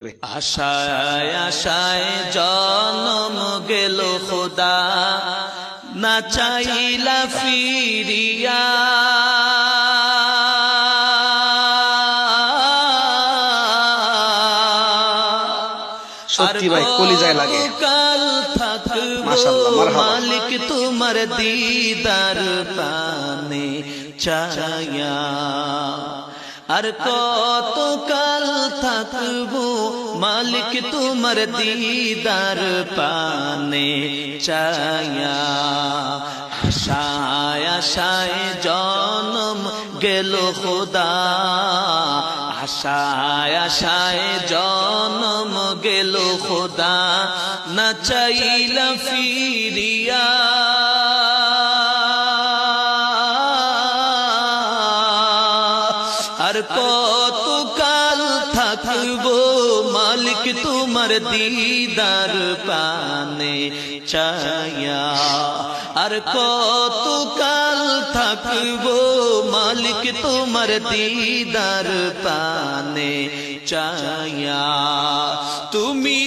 আশায় আশায় জনম গেল খোদা, না চাইলা ফিরিয়া। সত্যি ভাই কলিজায় লাগে। কাল থাকবো মালিক তোমার দিদার পানে চায়া, আর কত কাল থাকবো মালিক তোমার দিদার পানে চায়া। আশায় আশায় জনম গেল খোদা, আশায় আশায় জনম গেল খোদা, না চাইলা ফিরিয়া। আর কত কাল থাকবো মালিক তোমার দিদার পানে চায়া, আর কত কাল থাকবো মালিক তোমার দিদার পানে চায়া। তুমি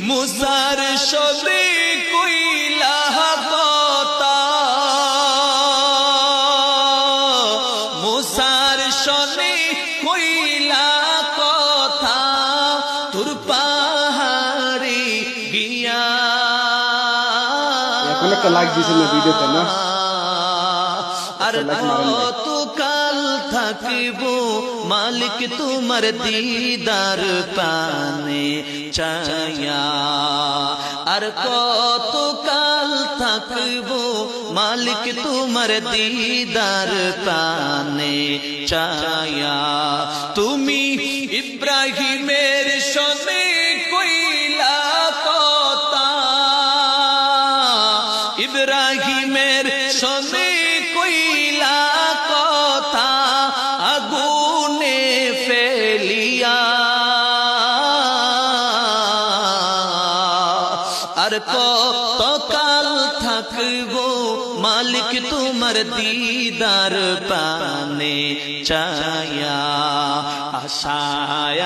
মুসার সবে কইলা কথা, মুসার সনে কইলা কথা, তোর পাহাড়ে গিয়া। এখন একটা লাইক দিছেন না ভিডিওতে না? আর কত কাল থাকিবো মালিক তোমার দিদার পানে চায়া, আর কত কাল থাকিবো মালিক তোমার দিদার পানে চায়া। তুমি ইব্রাহিমের সনে কইলা কথা, ইব্রাহিমের সনে কইলা কথা, আগুনে ফেলিয়া। আর কত কাল থাকবো মালিক তোমার দিদার পানে চায়া। আশায়